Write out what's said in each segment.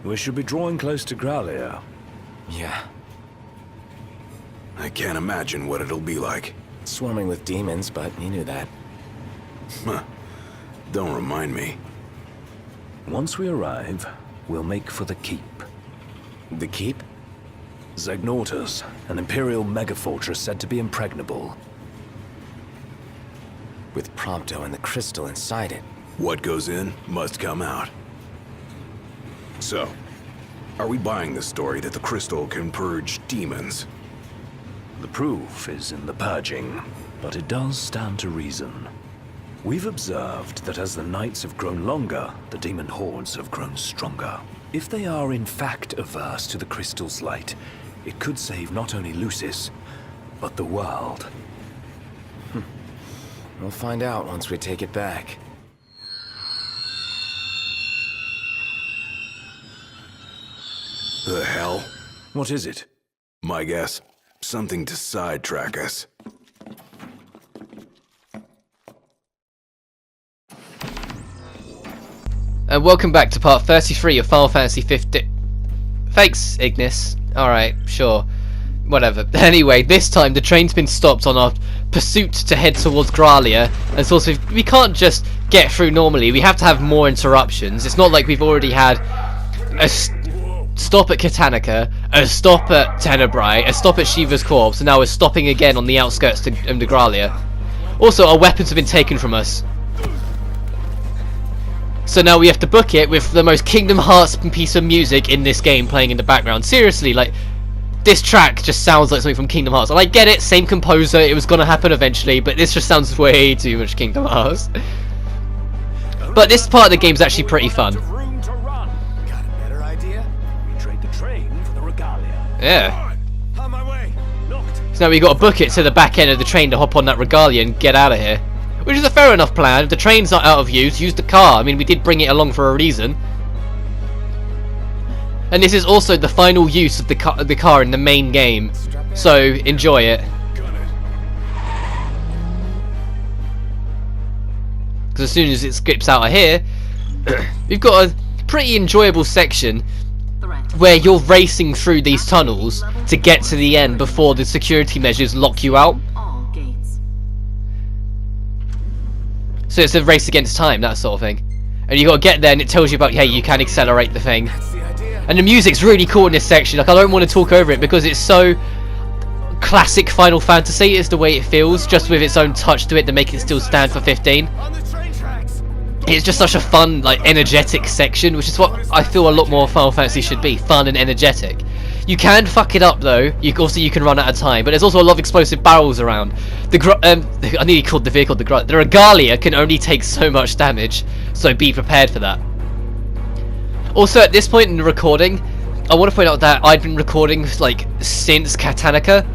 We should be drawing close to Gralia. Yeah. I can't imagine what it'll be like. Swarming with demons, but you knew that. Huh. Don't remind me. Once we arrive, we'll make for the keep. The keep? Zegnortus, an Imperial megafortress said to be impregnable. With Prompto and the crystal inside it. What goes in must come out. So, are we buying the story that the crystal can purge demons? The proof is in the purging, but it does stand to reason. We've observed that as the nights have grown longer, the demon hordes have grown stronger. If they are in fact averse to the crystal's light, it could save not only Lucii, but the world. We'll find out once we take it back. The hell? What is it? My guess, something to sidetrack us. And welcome back to part 33 of Final Fantasy 15. Thanks, Ignis. Alright, sure. Whatever. Anyway, this time the train's been stopped on our pursuit to head towards Gralia. And so also, we can't just get through normally. We have to have more interruptions. It's not like we've already had a stop at Katanica, a stop at Tenebrae, a stop at Shiva's corpse, and now we're stopping again on the outskirts to Gralia. Also, our weapons have been taken from us. So now we have to book it with the most Kingdom Hearts piece of music in this game playing in the background. Seriously, like, this track just sounds like something from Kingdom Hearts. And I get it, same composer, it was gonna happen eventually, but this just sounds way too much Kingdom Hearts. But this part of the game's actually pretty fun. Yeah. So now we got to book it to the back end of the train to hop on that regalia and get out of here. Which is a fair enough plan. If the train's not out of use the car. I mean, we did bring it along for a reason. And this is also the final use of the car in the main game. So, enjoy it. Because as soon as it skips out of here, we've got a pretty enjoyable section where you're racing through these tunnels to get to the end before the security measures lock you out. So it's a race against time, that sort of thing. And you got to get there and it tells you about, hey, you can accelerate the thing. And the music's really cool in this section. Like, I don't want to talk over it because it's so classic Final Fantasy is the way it feels, just with its own touch to it to make it still stand for 15. It's just such a fun, like, energetic section, which is what I feel a lot more Final Fantasy should be, fun and energetic. You can fuck it up though, you can run out of time, but there's also a lot of explosive barrels around. I nearly called the vehicle the regalia can only take so much damage, so be prepared for that. Also, at this point in the recording, I want to point out that I've been recording, like, since Katanica,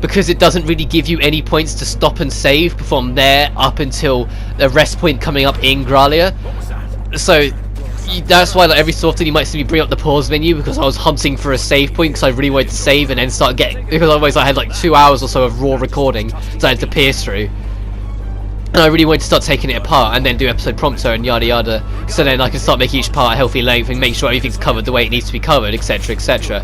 because it doesn't really give you any points to stop and save from there up until the rest point coming up in Gralia. So that's why, like, every so often you might see me bring up the pause menu, because I was hunting for a save point because I really wanted to save and then start getting, because otherwise I had like 2 hours or so of raw recording that I had to pierce through. And I really wanted to start taking it apart and then do episode prompter and yada yada, so then I can start making each part a healthy length and make sure everything's covered the way it needs to be covered, etc, etc.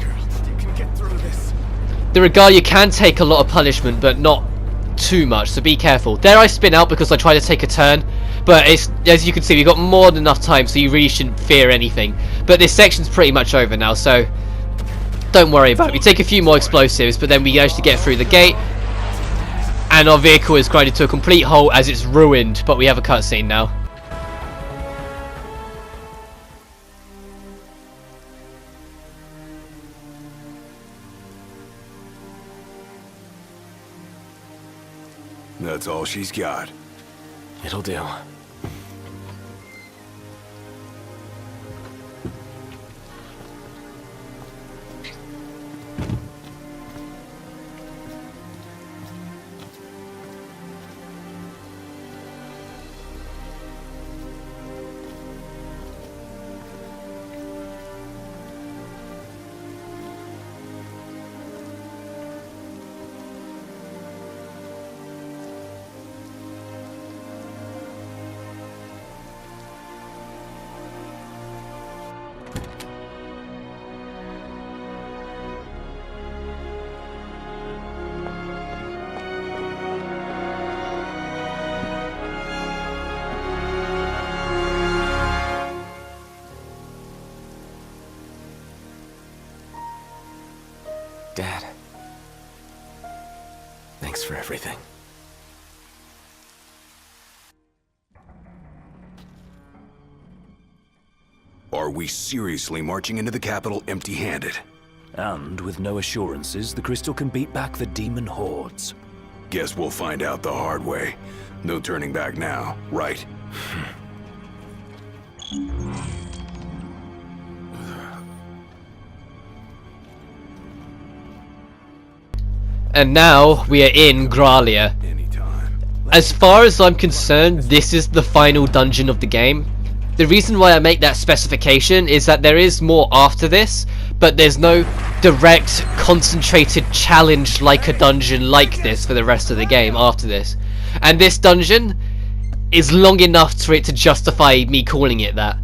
The regalia can take a lot of punishment, but not too much, so be careful. There I spin out because I try to take a turn, but it's, as you can see, we've got more than enough time, so you really shouldn't fear anything. But this section's pretty much over now, so don't worry about it. We take a few more explosives, but then we actually get through the gate, and our vehicle is grinded to a complete halt as it's ruined, but we have a cutscene now. That's all she's got. It'll do. Dad. Thanks for everything. Are we seriously marching into the capital empty-handed? And with no assurances, the crystal can beat back the demon hordes. Guess we'll find out the hard way. No turning back now, right? And now we are in Gralia. Anytime. As far as I'm concerned, this is the final dungeon of the game. The reason why I make that specification is that there is more after this, but there's no direct, concentrated challenge like a dungeon like this for the rest of the game after this. And this dungeon is long enough for it to justify me calling it that.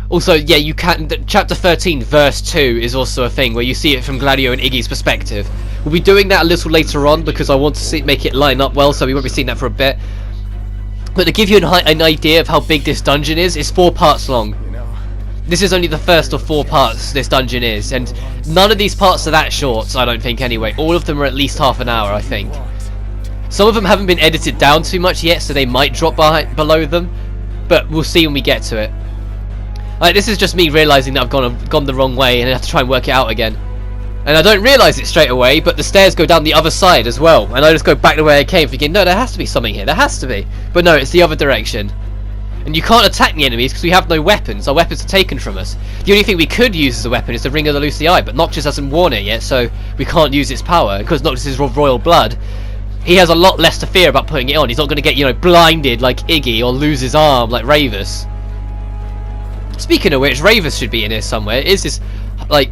Also, yeah, you can. Chapter 13, verse 2 is also a thing where you see it from Gladio and Iggy's perspective. We'll be doing that a little later on because I want to make it line up well, so we won't be seeing that for a bit. But to give you an idea of how big this dungeon is, it's 4 parts long. This is only the first of 4 parts this dungeon is, and none of these parts are that short, I don't think anyway. All of them are at least half an hour, I think. Some of them haven't been edited down too much yet, so they might drop below them, but we'll see when we get to it. This is just me realising that I've gone the wrong way and I have to try and work it out again. And I don't realise it straight away, but the stairs go down the other side as well. And I just go back to where I came thinking, no, there has to be something here. There has to be. But no, it's the other direction. And you can't attack the enemies because we have no weapons. Our weapons are taken from us. The only thing we could use as a weapon is the Ring of the Lucii, but Noctis hasn't worn it yet, so we can't use its power. Because Noctis is of royal blood, he has a lot less to fear about putting it on. He's not going to get, you know, blinded like Iggy or lose his arm like Ravus. Speaking of which, Ravus should be in here somewhere. Is this, like,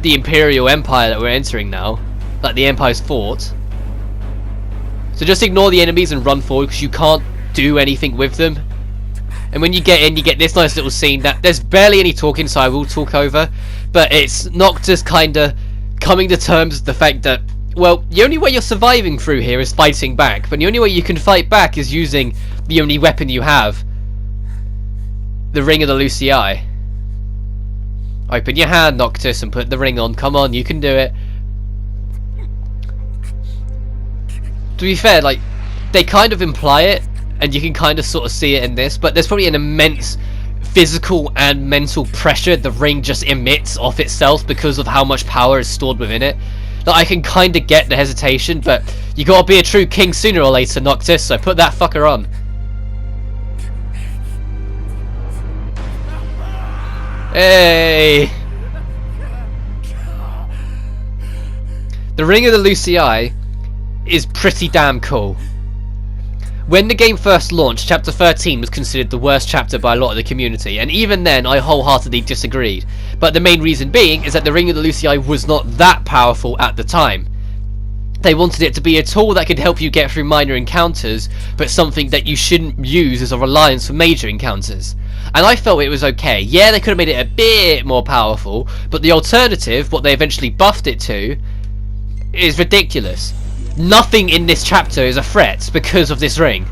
the Imperial Empire that we're entering now? Like the Empire's fort. So just ignore the enemies and run forward because you can't do anything with them. And when you get in, you get this nice little scene that there's barely any talking, so I will talk over. But it's Noctis kind of coming to terms with the fact that, well, the only way you're surviving through here is fighting back. But the only way you can fight back is using the only weapon you have. The Ring of the Lucii. Open your hand, Noctis, and put the ring on. Come on, you can do it. To be fair, like, they kind of imply it, and you can kind of sort of see it in this, but there's probably an immense physical and mental pressure the ring just emits off itself because of how much power is stored within it. Like, I can kind of get the hesitation, but you gotta be a true king sooner or later, Noctis, so put that fucker on. Hey! The Ring of the Lucii is pretty damn cool. When the game first launched, Chapter 13 was considered the worst chapter by a lot of the community, and even then I wholeheartedly disagreed. But the main reason being is that the Ring of the Lucii was not that powerful at the time. They wanted it to be a tool that could help you get through minor encounters, but something that you shouldn't use as a reliance for major encounters. And I felt it was okay. Yeah, they could have made it a bit more powerful, but the alternative, what they eventually buffed it to, is ridiculous. Nothing in this chapter is a threat because of this ring.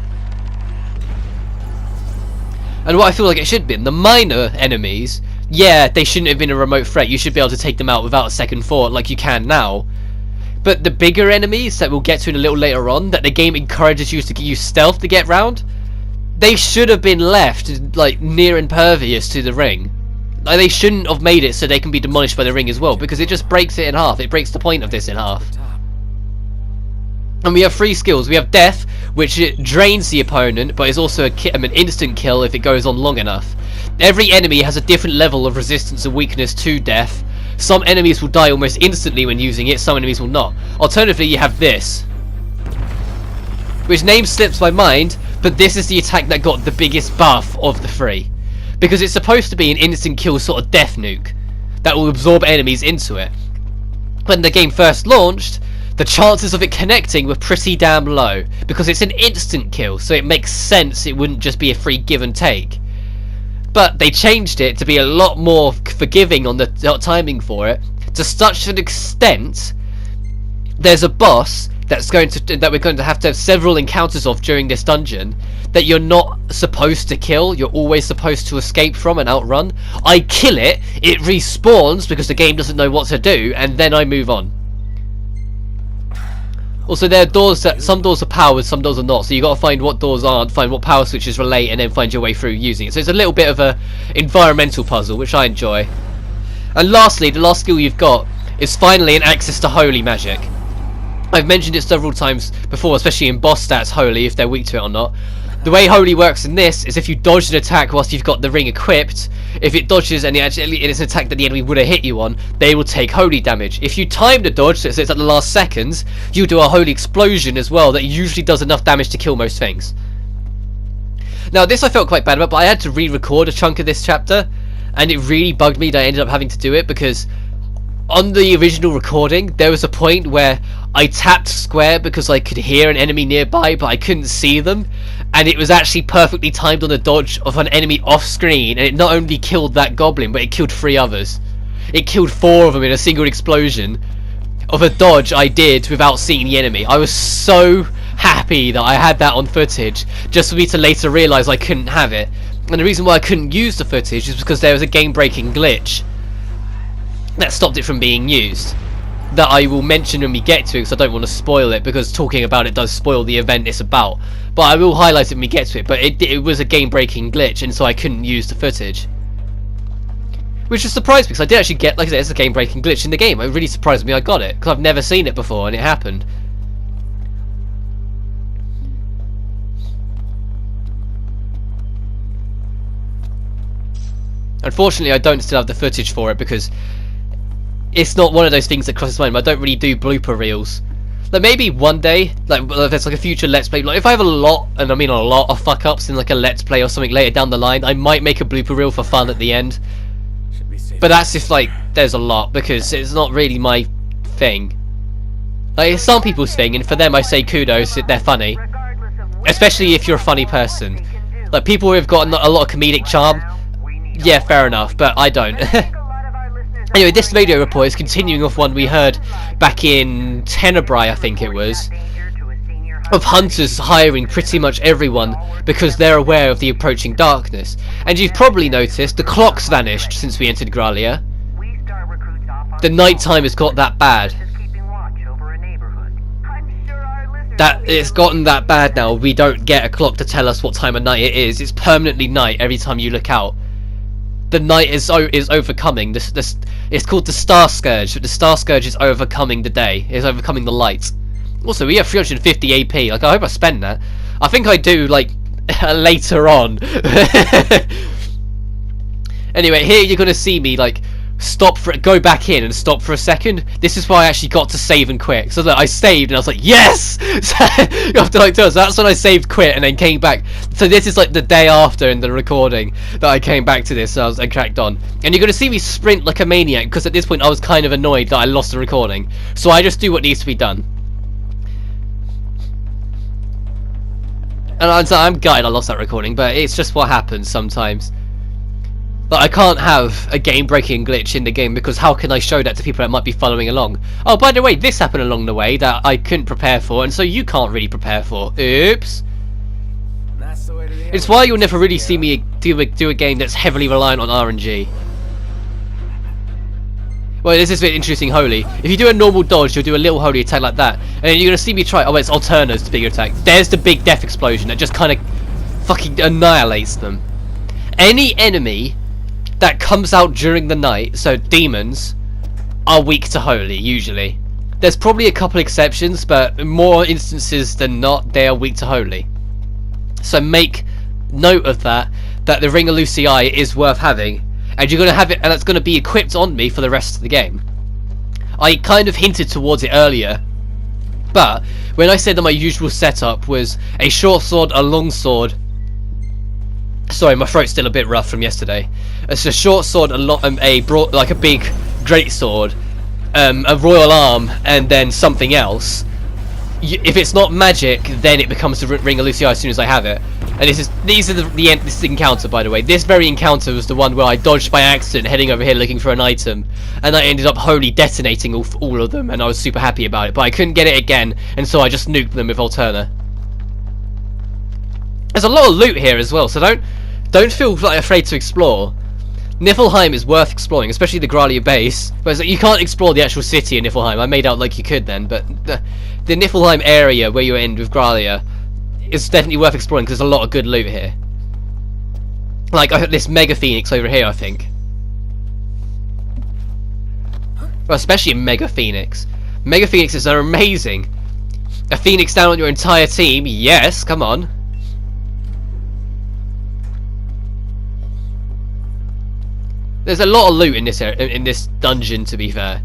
And what I feel like it should be, the minor enemies, yeah, they shouldn't have been a remote threat. You should be able to take them out without a second thought like you can now. But the bigger enemies that we'll get to in a little later on, that the game encourages you to use stealth to get round, they should have been left, like, near impervious to the ring. Like, they shouldn't have made it so they can be demolished by the ring as well, because it just breaks it in half. It breaks the point of this in half. And we have 3 skills. We have Death, which it drains the opponent, but is also an instant kill if it goes on long enough. Every enemy has a different level of resistance and weakness to Death. Some enemies will die almost instantly when using it, some enemies will not. Alternatively, you have this, which name slips my mind, but this is the attack that got the biggest buff of the 3. Because it's supposed to be an instant kill sort of death nuke that will absorb enemies into it. When the game first launched, the chances of it connecting were pretty damn low, because it's an instant kill, so it makes sense it wouldn't just be a free give and take. But they changed it to be a lot more forgiving on the timing for it, to such an extent there's a boss that we're going to have several encounters of during this dungeon that you're not supposed to kill, you're always supposed to escape from and outrun. I kill it, it respawns because the game doesn't know what to do, and then I move on. Also, there are doors that some doors are powered, some doors are not. So you got to find what doors aren't, find what power switches relate, and then find your way through using it. So it's a little bit of a environmental puzzle, which I enjoy. And lastly, the last skill you've got is finally an access to holy magic. I've mentioned it several times before, especially in boss stats, holy, if they're weak to it or not. The way holy works in this is if you dodge an attack whilst you've got the ring equipped, if it dodges and it's an attack that the enemy would have hit you on, they will take holy damage. If you time the dodge, so it's at the last seconds, you do a holy explosion as well that usually does enough damage to kill most things. Now this I felt quite bad about, but I had to re-record a chunk of this chapter, and it really bugged me that I ended up having to do it, because on the original recording there was a point where I tapped square because I could hear an enemy nearby but I couldn't see them, and it was actually perfectly timed on the dodge of an enemy off screen, and it not only killed that goblin but it killed 3 others. It killed 4 of them in a single explosion of a dodge I did without seeing the enemy. I was so happy that I had that on footage, just for me to later realise I couldn't have it. And the reason why I couldn't use the footage is because there was a game breaking glitch that stopped it from being used, that I will mention when we get to it, because I don't want to spoil it, because talking about it does spoil the event it's about. But I will highlight it when we get to it. But it was a game breaking glitch, and so I couldn't use the footage, which just surprised me, because I did actually get, like I said, it's a game breaking glitch in the game. It really surprised me I got it, because I've never seen it before and it happened. Unfortunately I don't still have the footage for it, because it's not one of those things that crosses my mind. I don't really do blooper reels. Like maybe one day, like if there's like a future let's play, like if I have a lot, and I mean a lot of fuck ups in like a let's play or something later down the line, I might make a blooper reel for fun at the end. But that's if like there's a lot, because it's not really my thing. Like it's some people's thing, and for them I say kudos, they're funny. Especially if you're a funny person. Like people who have got a lot of comedic charm, yeah, fair enough, but I don't. Anyway, this radio report is continuing off one we heard back in Tenebrae, I think it was, of hunters hiring pretty much everyone because they're aware of the approaching darkness. And you've probably noticed the clock's vanished since we entered Gralia. The night time has got that bad. That it's gotten that bad now. We don't get a clock to tell us what time of night it is. It's permanently night every time you look out. The night is overcoming this. It's called the Star Scourge. The Star Scourge is overcoming the day. It's overcoming the light. Also, we have 350 AP. Like I hope I spend that. I think I do. Like later on. Anyway, here you're gonna see me like go back in and stop for a second. This is why I actually got to save and quit. So that I saved and I was like, yes! So, after like 2 hours, so that's when I saved, quit, and then came back. So this is like the day after in the recording that I came back to this, so I cracked on. And you're going to see me sprint like a maniac, because at this point I was kind of annoyed that I lost the recording. So I just do what needs to be done. And I'm gutted I lost that recording, but it's just what happens sometimes. But I can't have a game-breaking glitch in the game, because how can I show that to people that might be following along? Oh, by the way, this happened along the way that I couldn't prepare for, and so you can't really prepare for. Oops. It's why you'll never really see me do a game that's heavily reliant on RNG. Well, this is a bit interesting, holy. If you do a normal dodge, you'll do a little holy attack like that, and then you're going to see me try. Oh, it's Alterna's the bigger attack. There's the big death explosion that just kind of fucking annihilates them. Any enemy that comes out during the night, so demons, are weak to holy, usually. There's probably a couple exceptions, but in more instances than not, they are weak to holy. So make note of that the Ring of Lucii is worth having, and you're going to have it, and it's going to be equipped on me for the rest of the game. I kind of hinted towards it earlier, but when I said that my usual setup was a short sword, a long sword, sorry, my throat's still a bit rough from yesterday. It's a short sword, like a big great sword, a royal arm, and then something else. If it's not magic, then it becomes the Ring of Lucii as soon as I have it. And this is encounter, by the way. This very encounter was the one where I dodged by accident, heading over here looking for an item, and I ended up wholly detonating all of them, and I was super happy about it. But I couldn't get it again, and so I just nuked them with Alterna. There's a lot of loot here as well, so don't feel like afraid to explore. Niflhiem is worth exploring, especially the Gralia base. But you can't explore the actual city in Niflhiem. I made out like you could then, but the Niflhiem area where you end with Gralia is definitely worth exploring because there's a lot of good loot here. Like this Mega Phoenix over here, I think. Well, especially Mega Phoenix. Mega Phoenixes are amazing. A Phoenix down on your entire team, yes, come on. There's a lot of loot in this dungeon, to be fair.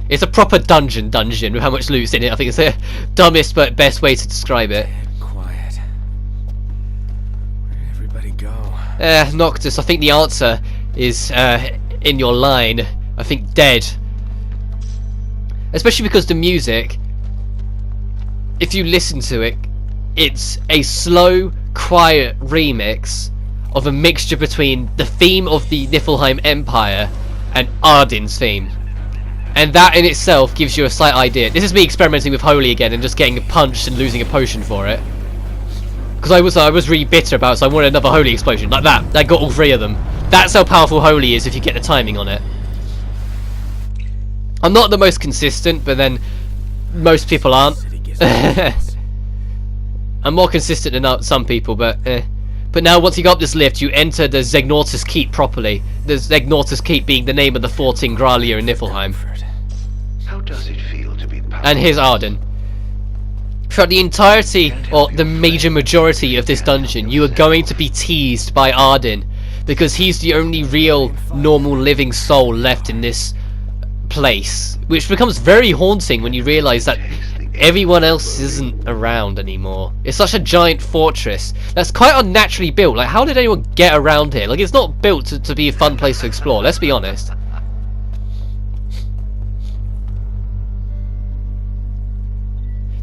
It's a proper dungeon with how much loot's in it. I think it's the dumbest but best way to describe it. Quiet. Where did everybody go? Noctis, I think the answer is in your line. I think dead. Especially because the music, if you listen to it, it's a slow, quiet remix of a mixture between the theme of the Niflhiem Empire and Arden's theme. And that in itself gives you a slight idea. This is me experimenting with Holy again and just getting punched and losing a potion for it. Because I was really bitter about it, so I wanted another Holy explosion. Like that. I got all three of them. That's how powerful Holy is if you get the timing on it. I'm not the most consistent, but then most people aren't. I'm more consistent than some people, but But now once you go up this lift, you enter the Zegnortis Keep properly. The Zegnortis Keep being the name of the 14 Gralia in Niflhiem. How does it feel to be powerful? And here's Arden. Throughout the entirety, or the major majority of this dungeon, you are going to be teased by Arden, because he's the only real, normal, living soul left in this place, which becomes very haunting when you realise that everyone else isn't around anymore. It's such a giant fortress that's quite unnaturally built. Like, how did anyone get around here? Like, it's not built to be a fun place to explore, let's be honest.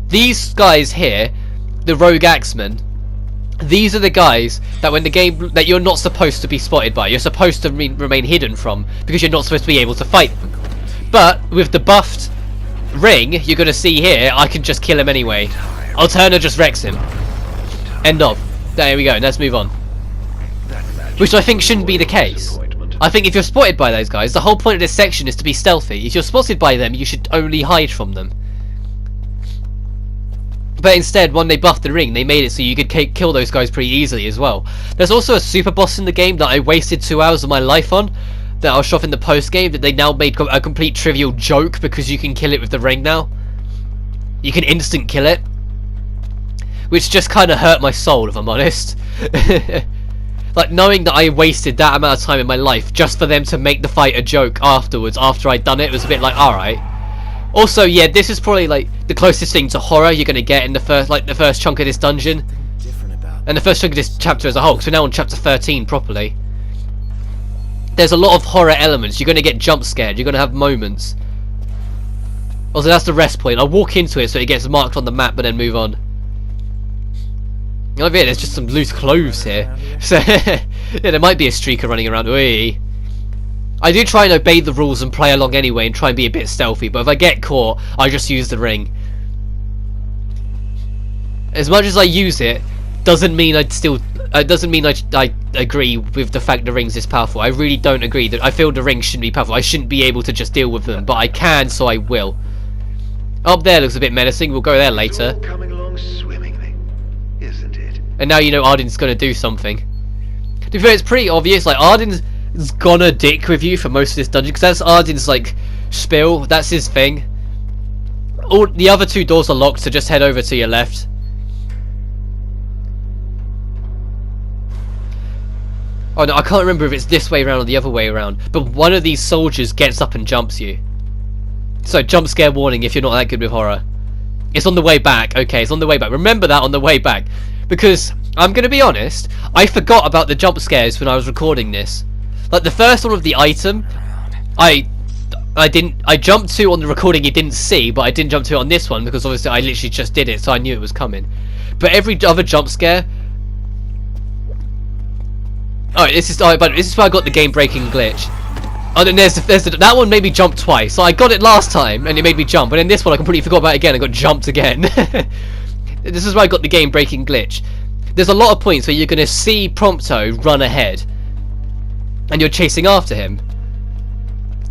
These guys here, the Rogue Axman, these are the guys that when the game that you're not supposed to be spotted by, you're supposed to remain hidden from, because you're not supposed to be able to fight them. But with the buffed ring, you're going to see here, I can just kill him anyway. Alterna just wrecks him. End of. There we go, let's move on. Which I think shouldn't be the case. I think if you're spotted by those guys, the whole point of this section is to be stealthy. If you're spotted by them, you should only hide from them. But instead, when they buffed the ring, they made it so you could kill those guys pretty easily as well. There's also a super boss in the game that I wasted 2 hours of my life on, that I'll show off in the post game, that they now made a complete trivial joke because you can kill it with the ring now. You can instant kill it, which just kind of hurt my soul, if I'm honest. Like, knowing that I wasted that amount of time in my life just for them to make the fight a joke afterwards, after I'd done it, was a bit like, alright. Also, yeah, this is probably like the closest thing to horror you're gonna get in the first chunk of this dungeon, and the first chunk of this chapter as a whole. So we're now on chapter 13 properly. There's a lot of horror elements. You're gonna get jump scared. You're gonna have moments. Also, that's the rest point. I'll walk into it so it gets marked on the map, but then move on. Over here, there's just some loose clothes here. So yeah, there might be a streaker running around. Wee. I do try and obey the rules and play along anyway and try and be a bit stealthy, but if I get caught, I just use the ring. As much as I use it, doesn't mean I agree with the fact the ring's this powerful. I really don't agree. That I feel the ring shouldn't be powerful. I shouldn't be able to just deal with them, but I can, so I will. Up there looks a bit menacing. We'll go there later. It's all coming along swimmingly, isn't it? And now you know Arden's gonna do something. To be fair, it's pretty obvious. Like, Arden's gonna dick with you for most of this dungeon, because that's Arden's like spiel. That's his thing. All the other two doors are locked, so just head over to your left. Oh no, I can't remember if it's this way around or the other way around, but one of these soldiers gets up and jumps you. So jump scare warning if you're not that good with horror. It's on the way back. Okay, it's on the way back. Remember that on the way back, because I'm gonna be honest, I forgot about the jump scares when I was recording this. Like the first one of the item, I jumped to on the recording you didn't see, but I didn't jump to it on this one because obviously I literally just did it, so I knew it was coming. But every other jump scare. Alright, this is where I got the game breaking glitch. Oh, then that one made me jump twice. So I got it last time and it made me jump, and then this one I completely forgot about it again and got jumped again. This is where I got the game breaking glitch. There's a lot of points where you're gonna see Prompto run ahead. and you're chasing after him.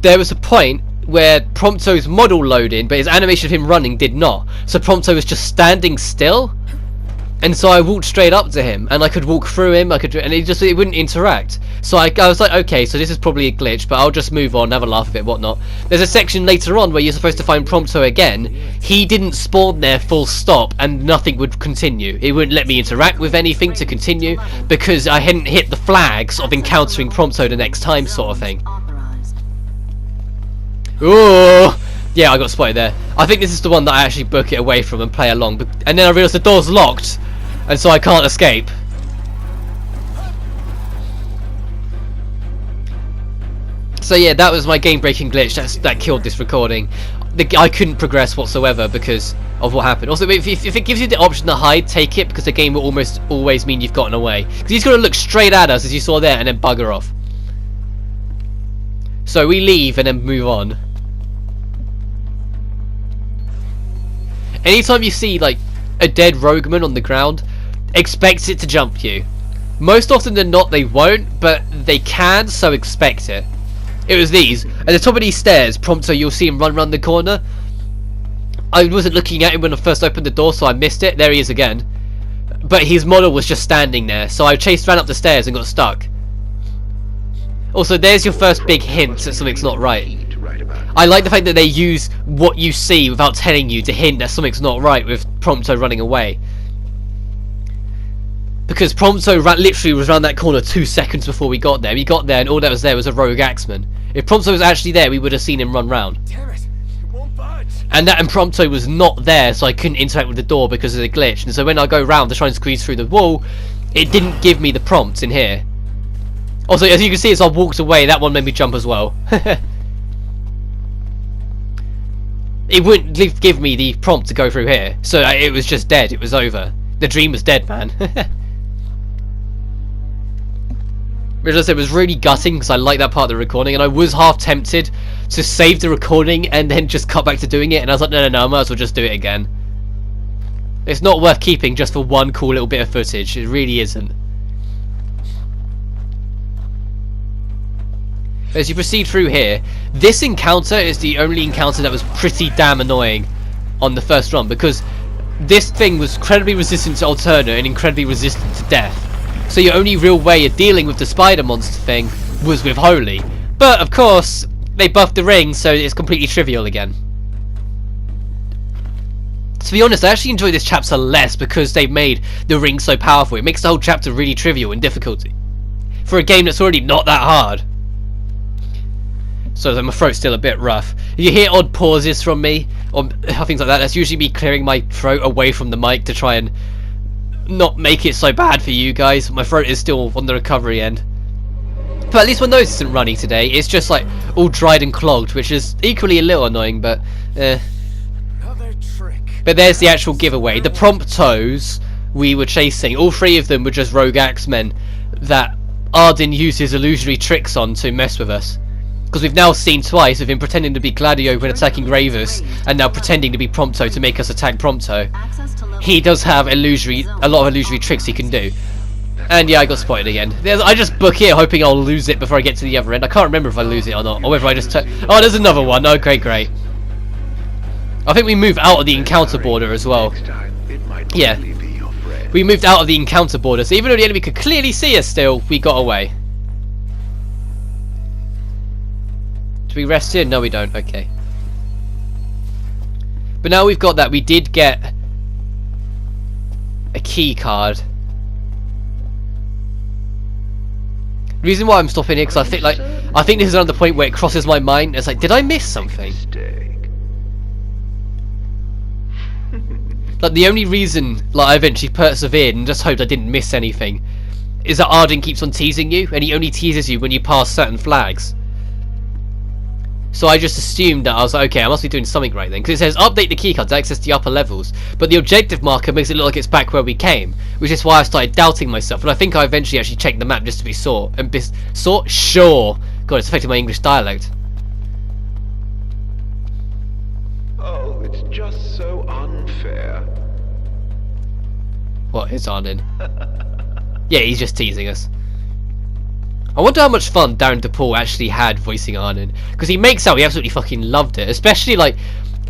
There was a point where Prompto's model loaded, but his animation of him running did not. So Prompto was just standing still, and so I walked straight up to him, and I could walk through him, and it wouldn't interact. So I was like, okay, so this is probably a glitch, but I'll just move on, have a laugh of it, whatnot. There's a section later on where you're supposed to find Prompto again. He didn't spawn there full stop, and nothing would continue. It wouldn't let me interact with anything to continue, because I hadn't hit the flags of encountering Prompto the next time, sort of thing. Ooh! Yeah, I got spotted there. I think this is the one that I actually book it away from and play along, and then I realised the door's locked, and so I can't escape. So yeah, that was my game-breaking glitch. That killed this recording. I couldn't progress whatsoever because of what happened. Also, if it gives you the option to hide, take it, because the game will almost always mean you've gotten away. Because he's going to look straight at us, as you saw there, and then bugger off. So we leave and then move on. Anytime you see like a dead rogueman on the ground, expect it to jump you. Most often than not they won't, but they can, so expect it. It was these. At the top of these stairs, Prompto, you'll see him run around the corner. I wasn't looking at him when I first opened the door, so I missed it. There he is again. But his model was just standing there, so I ran up the stairs and got stuck. Also, there's your first big hint that something's not right. I like the fact that they use what you see without telling you to hint that something's not right with Prompto running away. Because Prompto literally was around that corner 2 seconds before we got there. We got there and all that was there was a Rogue Axman. If Prompto was actually there, we would have seen him run round. Damn it, it won't budge. And Prompto was not there, so I couldn't interact with the door because of the glitch. And so when I go round to try and squeeze through the wall, it didn't give me the prompt in here. Also, as you can see, as I walked away, that one made me jump as well. It wouldn't give me the prompt to go through here, so it was just dead. It was over. The dream was dead, man. Which I said was really gutting because I liked that part of the recording, and I was half tempted to save the recording and then just cut back to doing it, and I was like, no, I might as well just do it again. It's not worth keeping just for one cool little bit of footage. It really isn't. As you proceed through here, this encounter is the only encounter that was pretty damn annoying on the first run, because this thing was incredibly resistant to Alterna and incredibly resistant to death. So your only real way of dealing with the spider monster thing was with Holy. But of course, they buffed the ring, so it's completely trivial again. To be honest, I actually enjoy this chapter less because they've made the ring so powerful. It makes the whole chapter really trivial in difficulty for a game that's already not that hard. So my throat's still a bit rough. If you hear odd pauses from me or things like that, that's usually me clearing my throat away from the mic to try and not make it so bad for you guys. My throat is still on the recovery end. But at least my nose isn't runny today. It's just like all dried and clogged, which is equally a little annoying, but Another trick. But there's the actual giveaway. The Promptos we were chasing, all three of them were just Rogue Axmen that Arden uses illusory tricks on to mess with us. Because we've now seen twice of him pretending to be Gladio when attacking Ravus, and now pretending to be Prompto to make us attack Prompto. He does have a lot of illusory tricks he can do. And yeah, I got spotted again. I just book here hoping I'll lose it before I get to the other end. I can't remember if I lose it or not, or whether I just oh, there's another one. Okay, great. I think we moved out of the encounter border as well. Yeah. We moved out of the encounter border, so even though the enemy could clearly see us still, we got away. Do we rest here? No, we don't. Okay. But now we've got that, we did get a key card. The reason why I'm stopping here, because I think this is another point where it crosses my mind. It's like, did I miss something? Like, the only reason I eventually persevered and just hoped I didn't miss anything is that Arden keeps on teasing you, and he only teases you when you pass certain flags. So I just assumed that I was like, okay, I must be doing something right then, because it says update the keycard to access the upper levels, but the objective marker makes it look like it's back where we came, which is why I started doubting myself, and I think I eventually actually checked the map just to be sure. Sure. God, it's affecting my English dialect. Oh, it's just so unfair. What is Arden? Yeah, he's just teasing us. I wonder how much fun Darren DePaul actually had voicing Arnon, because he makes out he absolutely fucking loved it, especially like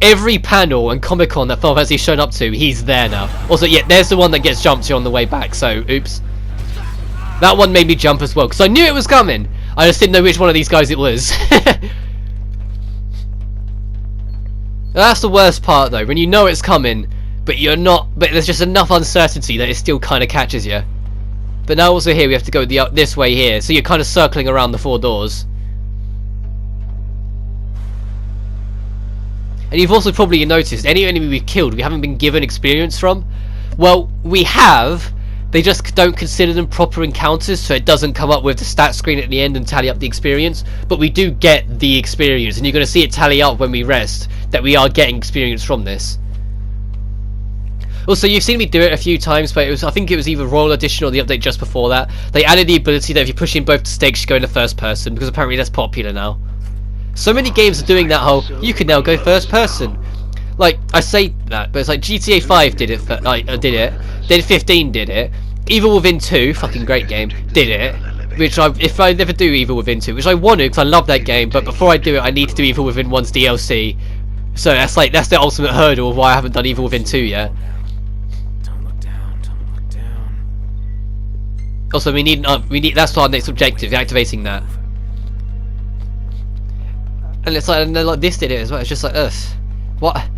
every panel and Comic-Con that Final Fantasy's shown up to, he's there now. Also, yeah, there's the one that gets jumped to on the way back, so oops. That one made me jump as well, because I knew it was coming. I just didn't know which one of these guys it was. That's the worst part though, when you know it's coming, but there's just enough uncertainty that it still kind of catches you. But now also here we have to go this way here, so you're kind of circling around the 4 doors. And you've also probably noticed, any enemy we've killed we haven't been given experience from. Well, we have, they just don't consider them proper encounters, so it doesn't come up with the stat screen at the end and tally up the experience. But we do get the experience, and you're going to see it tally up when we rest, that we are getting experience from this. Also, you've seen me do it a few times, but I think it was either Royal Edition or the update just before that. They added the ability that if you push in both stakes, you go into first person, because apparently that's popular now. So many games are doing that whole, you can now go first person. Like, I say that, but it's like GTA 5 did it, then 15 did it, Evil Within 2, fucking great game, did it. Which if I never do Evil Within 2, which I want to because I love that game, but before I do it I need to do Evil Within 1's DLC. So that's the ultimate hurdle of why I haven't done Evil Within 2 yet. Don't look down, don't look down. Also we need that's our next objective, activating that. And it's like, and then like this did it as well. It's just like, ugh.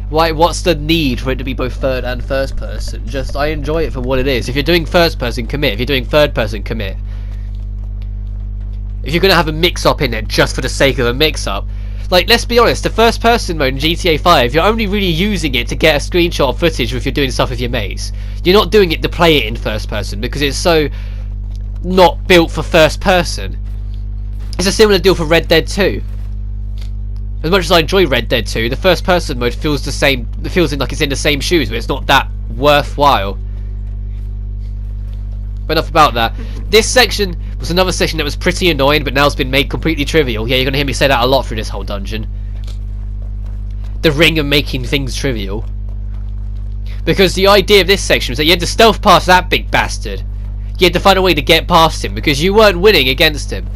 What's the need for it to be both third and first person? Just, I enjoy it for what it is. If you're doing first person, commit. If you're doing third person, commit. If you're gonna have a mix-up in it just for the sake of a mix-up, like, let's be honest, the first person mode in GTA 5, you're only really using it to get a screenshot of footage if you're doing stuff with your mates. You're not doing it to play it in first person because it's so not built for first person. It's a similar deal for Red Dead 2. As much as I enjoy Red Dead 2, the first person mode feels the same. It feels like it's in the same shoes, but it's not that worthwhile. But enough about that. This section was another section that was pretty annoying, but now it's been made completely trivial. Yeah, you're gonna hear me say that a lot through this whole dungeon. The ring of making things trivial. Because the idea of this section was that you had to stealth past that big bastard. You had to find a way to get past him because you weren't winning against him.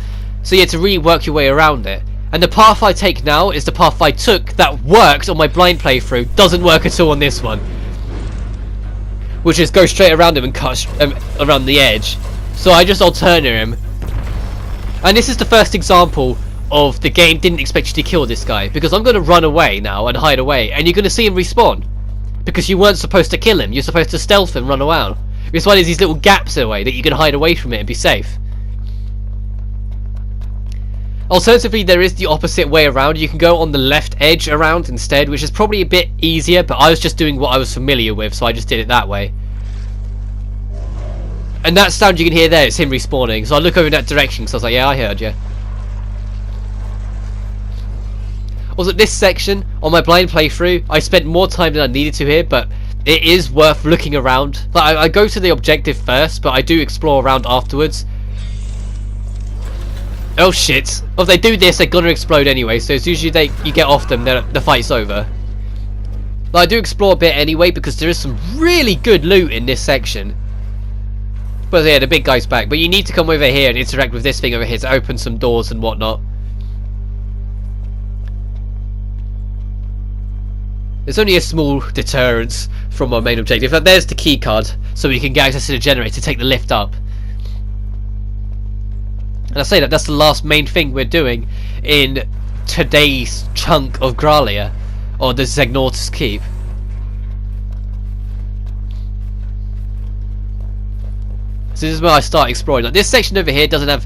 So you had to really work your way around it. And the path I take now is the path I took that worked on my blind playthrough. Doesn't work at all on this one. Which is go straight around him and cut around the edge. So I just alternate him. And this is the first example of the game didn't expect you to kill this guy. Because I'm going to run away now and hide away. And you're going to see him respawn. Because you weren't supposed to kill him. You're supposed to stealth and run around. This one is these little gaps away that you can hide away from it and be safe. Alternatively, there is the opposite way around. You can go on the left edge around instead, which is probably a bit easier, but I was just doing what I was familiar with, so I just did it that way. And that sound you can hear there is him respawning, so I look over in that direction, so I was like, yeah, I heard you. Also, this section, on my blind playthrough, I spent more time than I needed to here, but it is worth looking around. Like, I go to the objective first, but I do explore around afterwards. Oh shit. Well, if they do this, they're gonna explode anyway, so as soon as you get off them, the fight's over. But I do explore a bit anyway, because there is some really good loot in this section. But yeah, the big guy's back. But you need to come over here and interact with this thing over here to open some doors and whatnot. There's only a small deterrence from our main objective. But there's the key card, so we can get access to the generator to take the lift up. And I say that's the last main thing we're doing in today's chunk of Gralia, or the Zegnortus Keep. So this is where I start exploring. Like, this section over here doesn't have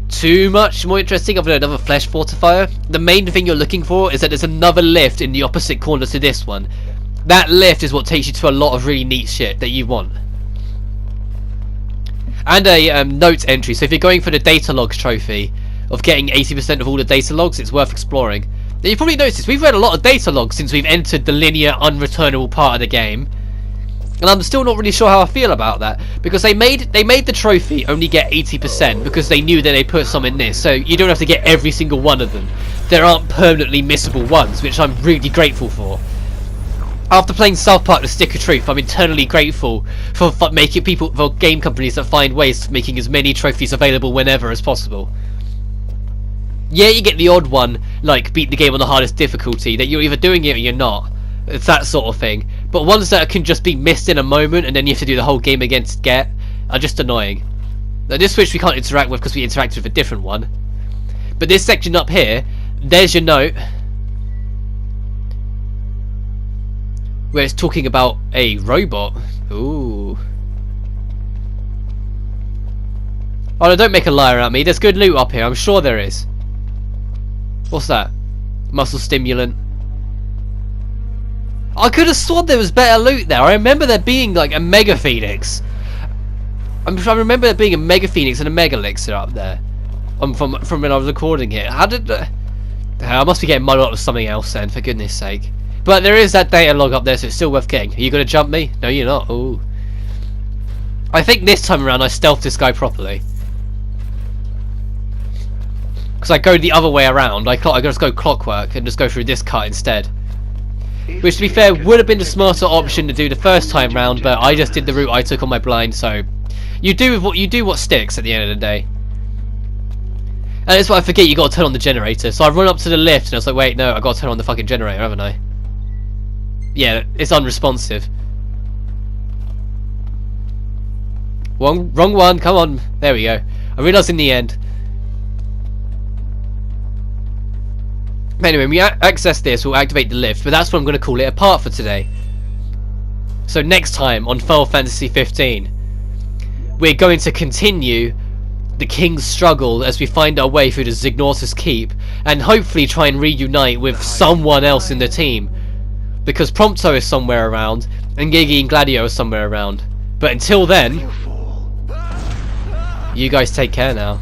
too much more interesting other than another flesh fortifier. The main thing you're looking for is that there's another lift in the opposite corner to this one. That lift is what takes you to a lot of really neat shit that you want. And a notes entry, so if you're going for the data logs trophy of getting 80% of all the data logs, it's worth exploring. Now, you've probably noticed we've read a lot of data logs since we've entered the linear unreturnable part of the game. And I'm still not really sure how I feel about that, because they made the trophy only get 80% because they knew that they put some in this, so you don't have to get every single one of them. There aren't permanently missable ones, which I'm really grateful for. After playing South Park: The Stick of Truth, I'm eternally grateful for for game companies that find ways of making as many trophies available whenever as possible. Yeah, you get the odd one, like beat the game on the hardest difficulty, that you're either doing it or you're not. It's that sort of thing. But ones that can just be missed in a moment and then you have to do the whole game again to get are just annoying. Now this switch we can't interact with because we interacted with a different one. But this section up here, there's your note, where it's talking about a robot. Ooh. Oh no, don't make a liar out of me. There's good loot up here, I'm sure there is. What's that? Muscle stimulant. I could have sworn there was better loot there. I remember there being like a Mega Phoenix. I remember there being a Mega Phoenix and a Mega Elixir up there. From when I was recording it. How did... I must be getting muddled up with something else then, for goodness sake. But there is that data log up there, so it's still worth getting. Are you going to jump me? No, you're not. Ooh. I think this time around I stealthed this guy properly. Because I go the other way around. I just go clockwork and just go through this cut instead. Which, to be fair, would have been the smarter option to do the first time round, but I just did the route I took on my blind, so... You do what sticks at the end of the day. And that's what I forget, you gotta turn on the generator. So I run up to the lift and I was like, wait, no, I gotta turn on the fucking generator, haven't I? Yeah, it's unresponsive. Wrong one, come on. There we go. I realised in the end. Anyway, when we access this, we'll activate the lift, but that's what I'm going to call it a part for today. So next time on Final Fantasy 15, we're going to continue the King's struggle as we find our way through the Zignortus Keep, and hopefully try and reunite with someone else in the team. Because Prompto is somewhere around, and Gigi and Gladio are somewhere around. But until then, you guys take care now.